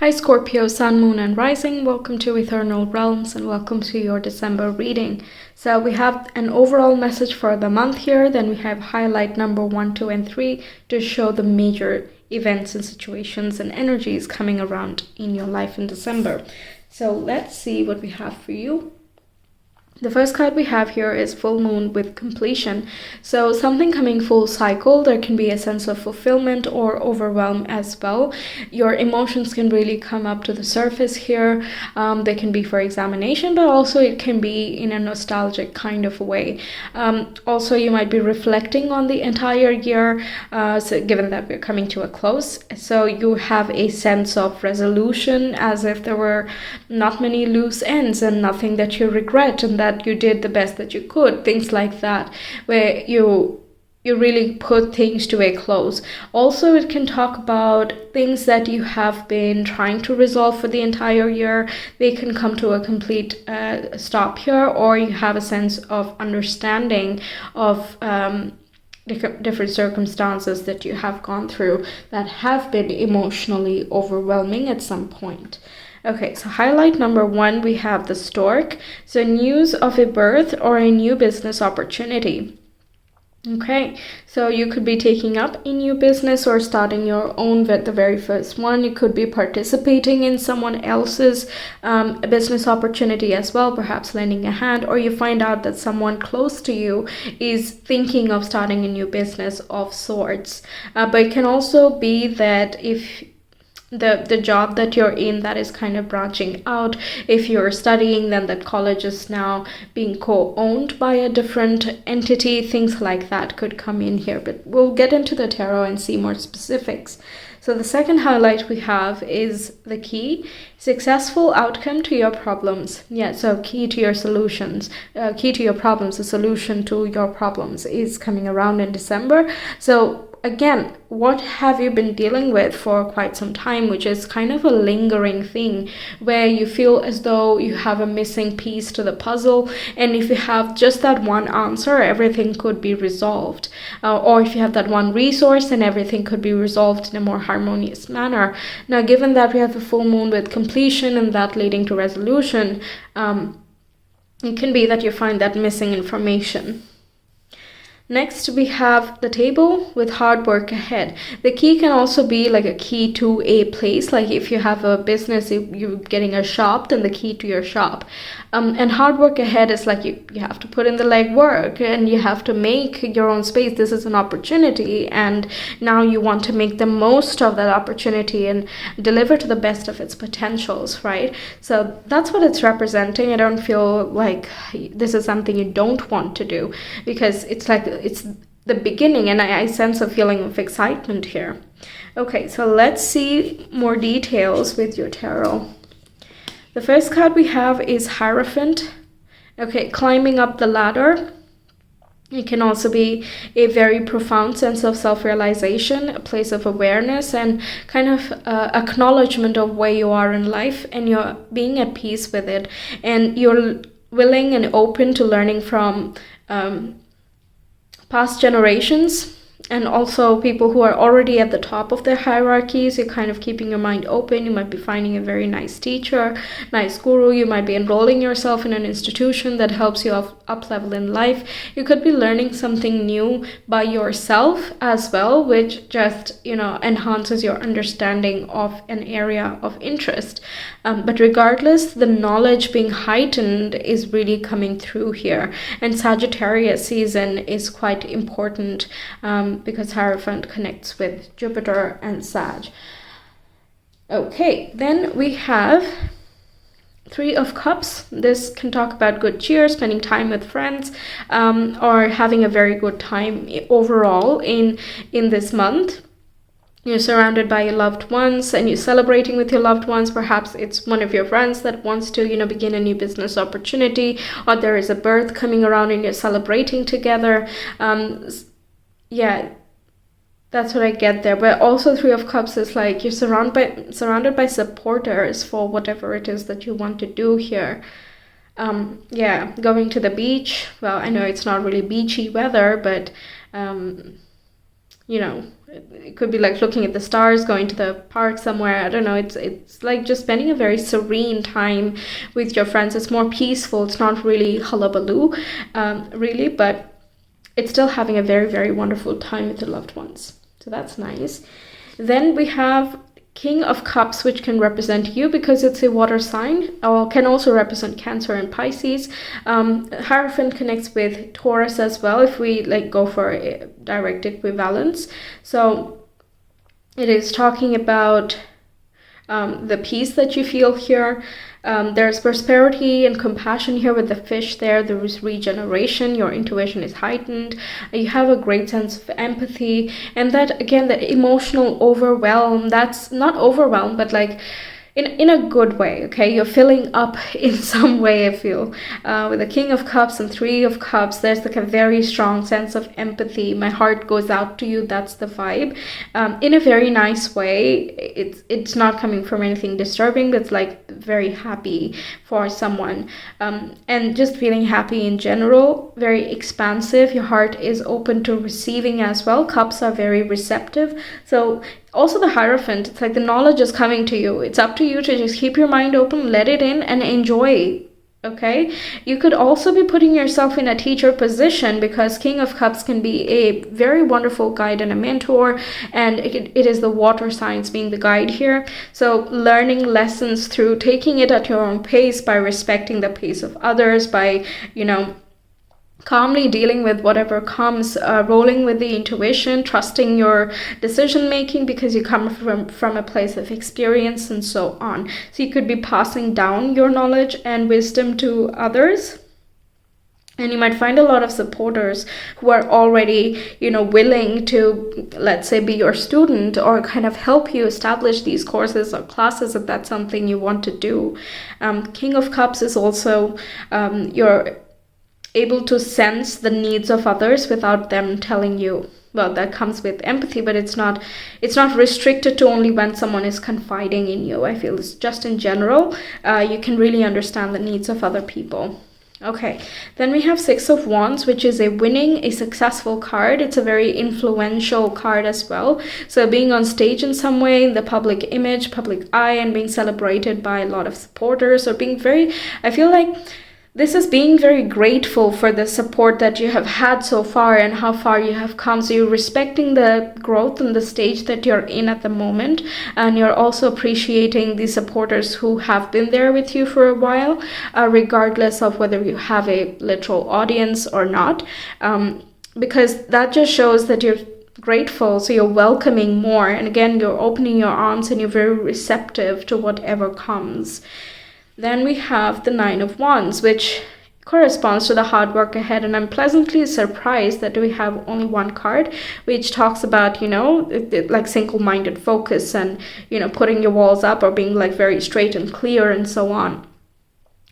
Hi Scorpio, Sun, Moon and Rising. Welcome to Ethernal Realms and welcome to your December reading. So we have an overall message for the month here. Then we have highlight number 1, 2 and 3 to show the major events and situations and energies coming around in your life in December. So let's see what we have for you. The first card we have here is full moon with completion. So something coming full cycle, there can be a sense of fulfillment or overwhelm as well. Your emotions can really come up to the surface here. They can be for examination, but also it can be in a nostalgic kind of way. Also, you might be reflecting on the entire year, so given that we're coming to a close. So you have a sense of resolution as if there were not many loose ends and nothing that you regret, and that you did the best that you could, things like that, where you really put things to a close. Also, it can talk about things that you have been trying to resolve for the entire year. They can come to a complete stop here, or you have a sense of understanding of different circumstances that you have gone through that have been emotionally overwhelming at some point. Okay, so highlight number 1, we have the stork. So news of a birth or a new business opportunity. Okay, so you could be taking up a new business or starting your own with the very first one. You could be participating in someone else's business opportunity as well, perhaps lending a hand, or you find out that someone close to you is thinking of starting a new business of sorts. But it can also be that if the job that you're in that is kind of branching out, if you're studying, then that college is now being co-owned by a different entity. Things like that could come in here, but we'll get into the tarot and see more specifics. So the second highlight we have is the key, successful outcome to your problems. Yeah, so key to your solutions, key to your problems, the solution to your problems is coming around in December. So again, what have you been dealing with for quite some time, which is kind of a lingering thing where you feel as though you have a missing piece to the puzzle, and if you have just that one answer, everything could be resolved. Or if you have that one resource, then everything could be resolved in a more harmonious manner. Now, given that we have a full moon with completion and that leading to resolution, it can be that you find that missing information. Next, we have the table with hard work ahead. The key can also be like a key to a place. Like if you have a business, you're getting a shop, then the key to your shop. And hard work ahead is like you have to put in the legwork and you have to make your own space. This is an opportunity, and now you want to make the most of that opportunity and deliver to the best of its potentials, right? So that's what it's representing. I don't feel like this is something you don't want to do, because it's like it's the beginning, and I sense a feeling of excitement here. Okay, so let's see more details with your tarot. The first card we have is Hierophant. Okay, climbing up the ladder. It can also be a very profound sense of self-realization, a place of awareness, and kind of acknowledgement of where you are in life, and you're being at peace with it, and you're willing and open to learning from past generations, and also people who are already at the top of their hierarchies. You're kind of keeping your mind open. You might be finding a very nice teacher, nice guru. You might be enrolling yourself in an institution that helps you up level in life. You could be learning something new by yourself as well, which just, enhances your understanding of an area of interest. But regardless, the knowledge being heightened is really coming through here. And Sagittarius season is quite important, because Hierophant connects with Jupiter and Sag. Okay, then we have 3 of Cups. This can talk about good cheer, spending time with friends, or having a very good time overall in this month. You're surrounded by your loved ones and you're celebrating with your loved ones. Perhaps it's one of your friends that wants to, begin a new business opportunity, or there is a birth coming around and you're celebrating together. Yeah, that's what I get there. But also 3 of Cups is like you're surrounded by supporters for whatever it is that you want to do here. Going to the beach. Well, I know it's not really beachy weather, but it could be like looking at the stars, going to the park somewhere. I don't know. It's like just spending a very serene time with your friends. It's more peaceful. It's not really hullabaloo, really, but it's still having a very, very wonderful time with your loved ones. So that's nice. Then we have King of Cups, which can represent you because it's a water sign, or can also represent Cancer and Pisces. Hierophant connects with Taurus as well, if we like go for a direct equivalence. So it is talking about the peace that you feel here. There's prosperity and compassion here with the fish there. There is regeneration. Your intuition is heightened. You have a great sense of empathy. And that, again, that emotional overwhelm, that's not overwhelm, but like in a good way, okay? You're filling up in some way, I feel. With the King of Cups and Three of Cups, there's like a very strong sense of empathy. My heart goes out to you. That's the vibe. In a very nice way. It's not coming from anything disturbing, but it's like very happy for someone. And just feeling happy in general, very expansive. Your heart is open to receiving as well. Cups are very receptive. So also the Hierophant, it's like the knowledge is coming to you. It's up to you to just keep your mind open, let it in, and enjoy. Okay, you could also be putting yourself in a teacher position, because King of Cups can be a very wonderful guide and a mentor, and it is the water signs being the guide here. So learning lessons through taking it at your own pace, by respecting the pace of others, by, you know, calmly dealing with whatever comes, rolling with the intuition, trusting your decision making because you come from a place of experience and so on. So you could be passing down your knowledge and wisdom to others. And you might find a lot of supporters who are already, you know, willing to, let's say, be your student or kind of help you establish these courses or classes if that's something you want to do. King of Cups is also your able to sense the needs of others without them telling you. Well, that comes with empathy, but it's not restricted to only when someone is confiding in you. I feel it's just in general, you can really understand the needs of other people. Okay, then we have Six of Wands, which is a winning, a successful card. It's a very influential card as well. So being on stage in some way, in the public image, public eye, and being celebrated by a lot of supporters, or being very, I feel like this is being very grateful for the support that you have had so far and how far you have come. So you're respecting the growth and the stage that you're in at the moment. And you're also appreciating the supporters who have been there with you for a while, regardless of whether you have a literal audience or not. Because that just shows that you're grateful, so you're welcoming more. And again, you're opening your arms and you're very receptive to whatever comes. Then we have the Nine of Wands, which corresponds to the hard work ahead. And I'm pleasantly surprised that we have only one card, which talks about, you know, like single-minded focus and, you know, putting your walls up or being like very straight and clear and so on.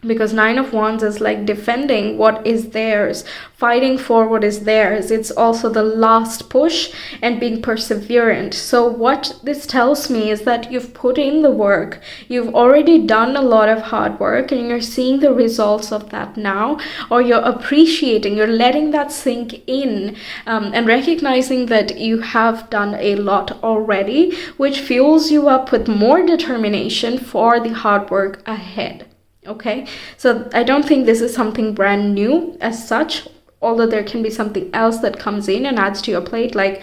Because Nine of Wands is like defending what is theirs, fighting for what is theirs. It's also the last push and being perseverant. So what this tells me is that you've put in the work. You've already done a lot of hard work and you're seeing the results of that now, or you're appreciating, you're letting that sink in, and recognizing that you have done a lot already, which fuels you up with more determination for the hard work ahead. Okay, so I don't think this is something brand new as such, although there can be something else that comes in and adds to your plate, like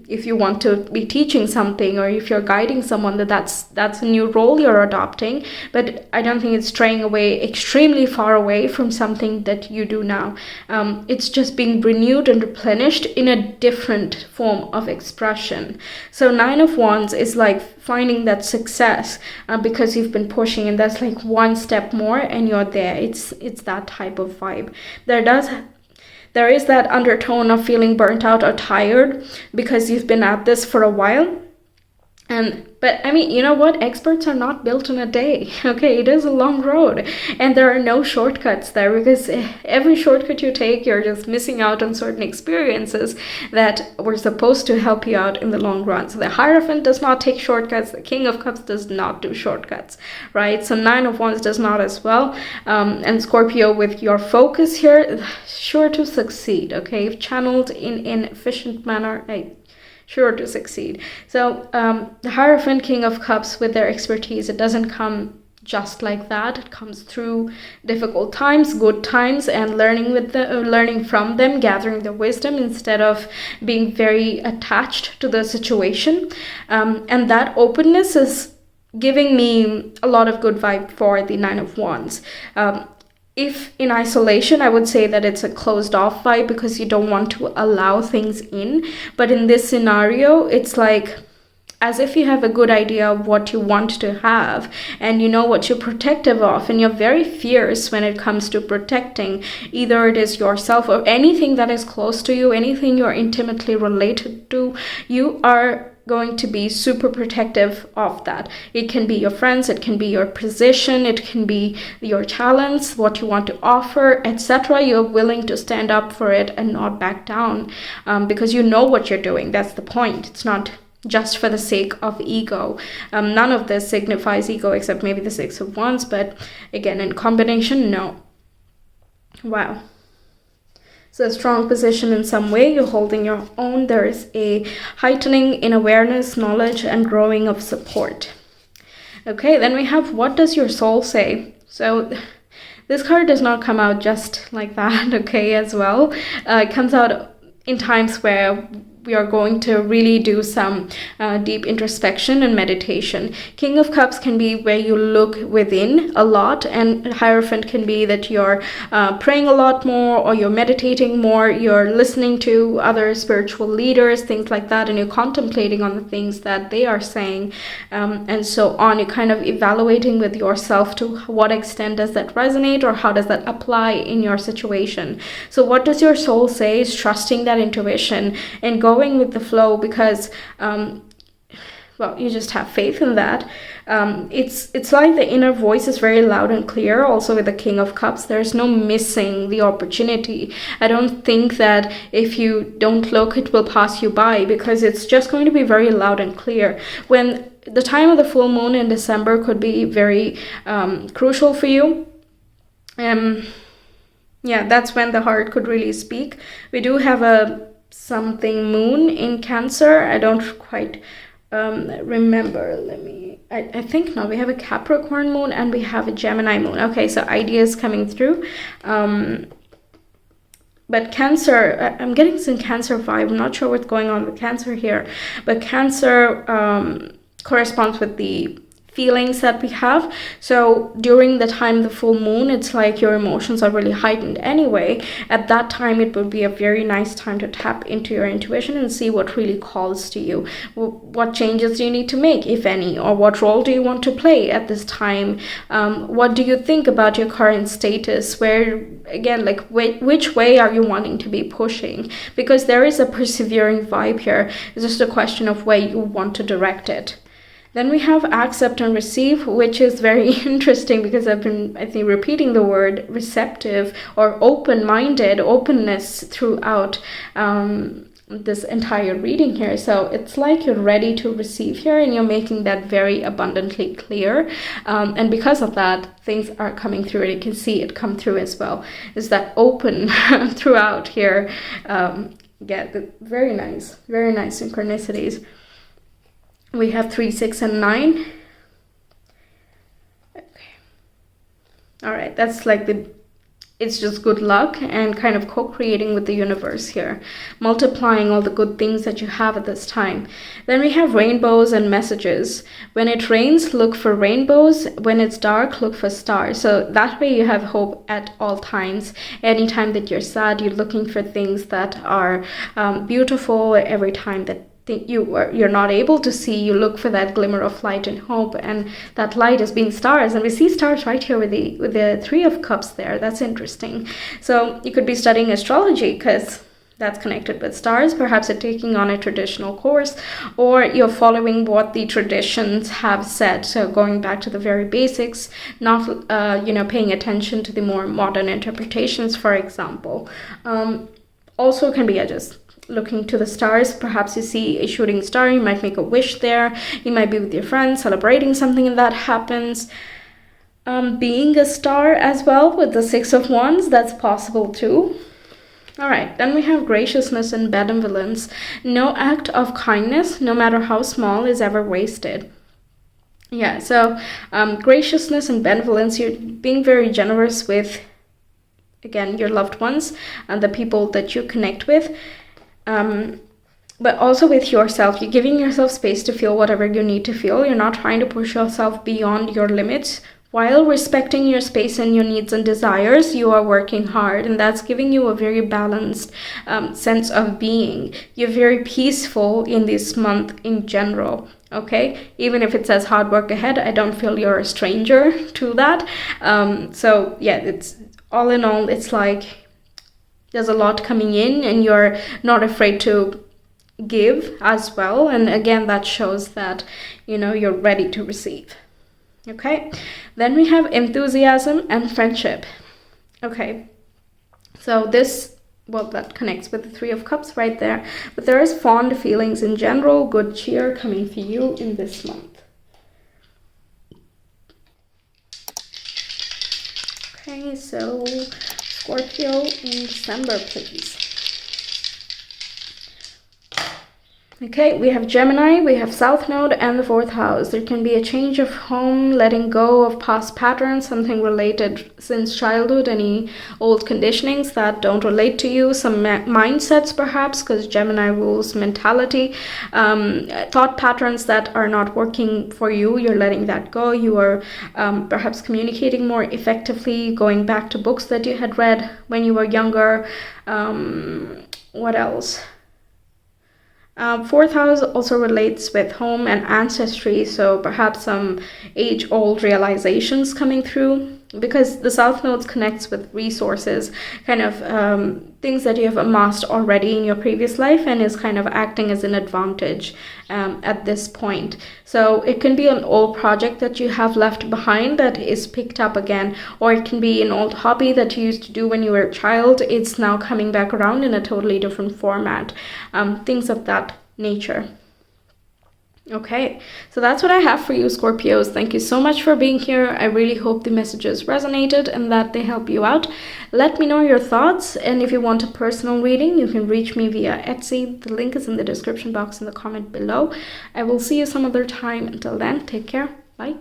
if you want to be teaching something or if you're guiding someone, that's a new role you're adopting. But I don't think it's straying away extremely far away from something that you do now. It's just being renewed and replenished in a different form of expression. So Nine of Wands is like finding that success because you've been pushing, and that's like one step more and you're there. It's that type of vibe. There is that undertone of feeling burnt out or tired because you've been at this for a while. But I mean, you know what? Experts are not built in a day. Okay, it is a long road and there are no shortcuts there, because every shortcut you take, you're just missing out on certain experiences that were supposed to help you out in the long run. So the Hierophant does not take shortcuts. The King of Cups does not do shortcuts, right? So Nine of Wands does not as well. And Scorpio, with your focus here, sure to succeed, okay? If channeled in an efficient manner, sure to succeed. So the Hierophant, King of Cups, with their expertise, it doesn't come just like that. It comes through difficult times, good times, and learning from them, gathering the wisdom instead of being very attached to the situation. And that openness is giving me a lot of good vibe for the Nine of Wands. If in isolation, I would say that it's a closed off vibe because you don't want to allow things in. But in this scenario, it's like as if you have a good idea of what you want to have and you know what you're protective of, and you're very fierce when it comes to protecting either it is yourself or anything that is close to you, anything you're intimately related to. You are going to be super protective of that. It can be your friends, it can be your position, it can be your talents, what you want to offer, etc. You're willing to stand up for it and not back down, because you know what you're doing. That's the point. It's not just for the sake of ego. None of this signifies ego except maybe the Six of Wands, but again, in combination, no. Wow. So a strong position in some way, you're holding your own. There is a heightening in awareness, knowledge, and growing of support. Okay, then we have what does your soul say? So this card does not come out just like that, okay, as well. It comes out in times where we are going to really do some deep introspection and meditation. King of Cups can be where you look within a lot, and Hierophant can be that you're praying a lot more, or you're meditating more, you're listening to other spiritual leaders, things like that, and you're contemplating on the things that they are saying, and so on. You're kind of evaluating with yourself to what extent does that resonate, or how does that apply in your situation. So what does your soul say is trusting that intuition and going with the flow, because you just have faith in that. It's like the inner voice is very loud and clear. Also with the King of Cups, there's no missing the opportunity. I don't think that if you don't look, it will pass you by, because it's just going to be very loud and clear. When the time of the full moon in December could be very crucial for you. That's when the heart could really speak. We do have a something moon in Cancer. I don't quite remember. I think no, we have a Capricorn moon and we have a Gemini moon. Okay, so ideas coming through. But Cancer, I'm getting some Cancer vibe. I'm not sure what's going on with Cancer here, but Cancer corresponds with the feelings that we have. So during the time the full moon, it's like your emotions are really heightened anyway. At that time, it would be a very nice time to tap into your intuition and see what really calls to you. What changes do you need to make, if any, or what role do you want to play at this time? What do you think about your current status? Where, again, like which way are you wanting to be pushing? Because there is a persevering vibe here. It's just a question of where you want to direct it. Then we have accept and receive, which is very interesting because I've been, I think, repeating the word receptive or open-minded, openness throughout this entire reading here. So it's like you're ready to receive here and you're making that very abundantly clear. And because of that, things are coming through and you can see it come through as well. Is that open throughout here? Very nice synchronicities. We have 3, 6, and 9. Okay. All right, that's like it's just good luck and kind of co-creating with the universe here, multiplying all the good things that you have at this time. Then we have rainbows and messages. When it rains, look for rainbows. When it's dark, look for stars. So that way you have hope at all times. Anytime that you're sad, you're looking for things that are beautiful. Every time that you're not able to see, you look for that glimmer of light and hope, and that light is being stars, and we see stars right here with the 3 of Cups there. That's interesting. So you could be studying astrology because that's connected with stars. Perhaps you're taking on a traditional course, or you're following what the traditions have said, so going back to the very basics, not paying attention to the more modern interpretations, for example. Also can be just looking to the stars. Perhaps you see a shooting star, you might make a wish there, you might be with your friends celebrating something and that happens. Being a star as well with the 6 of Wands, that's possible too. All right, then we have graciousness and benevolence. No act of kindness, no matter how small, is ever wasted. Yeah, so graciousness and benevolence, you're being very generous with, again, your loved ones and the people that you connect with, but also with yourself. You're giving yourself space to feel whatever you need to feel. You're not trying to push yourself beyond your limits. While respecting your space and your needs and desires, you are working hard, and that's giving you a very balanced sense of being. You're very peaceful in this month in general, okay? Even if it says hard work ahead, I don't feel you're a stranger to that. So yeah, it's all in all, it's like there's a lot coming in, and you're not afraid to give as well. And again, that shows that, you know, you're ready to receive. Okay, then we have enthusiasm and friendship. Okay, so this, well, that connects with the Three of Cups right there. But there is fond feelings in general, good cheer coming for you in this month. Okay, so Scorpio in December, please. Okay, we have Gemini, we have South Node and the 4th house. There can be a change of home, letting go of past patterns, something related since childhood, any old conditionings that don't relate to you, some mindsets perhaps, because Gemini rules mentality, thought patterns that are not working for you, you're letting that go. You are perhaps communicating more effectively, going back to books that you had read when you were younger. What else? 4th house also relates with home and ancestry, so perhaps some age-old realizations coming through, because the South Node connects with resources, kind of things that you have amassed already in your previous life, and is kind of acting as an advantage at this point. So it can be an old project that you have left behind that is picked up again, or it can be an old hobby that you used to do when you were a child. It's now coming back around in a totally different format, things of that nature. Okay, so that's what I have for you, Scorpios. Thank you so much for being here. I really hope the messages resonated and that they help you out. Let me know your thoughts, and if you want a personal reading, you can reach me via Etsy. The link is in the description box in the comment below. I will see you some other time. Until then, take care. Bye.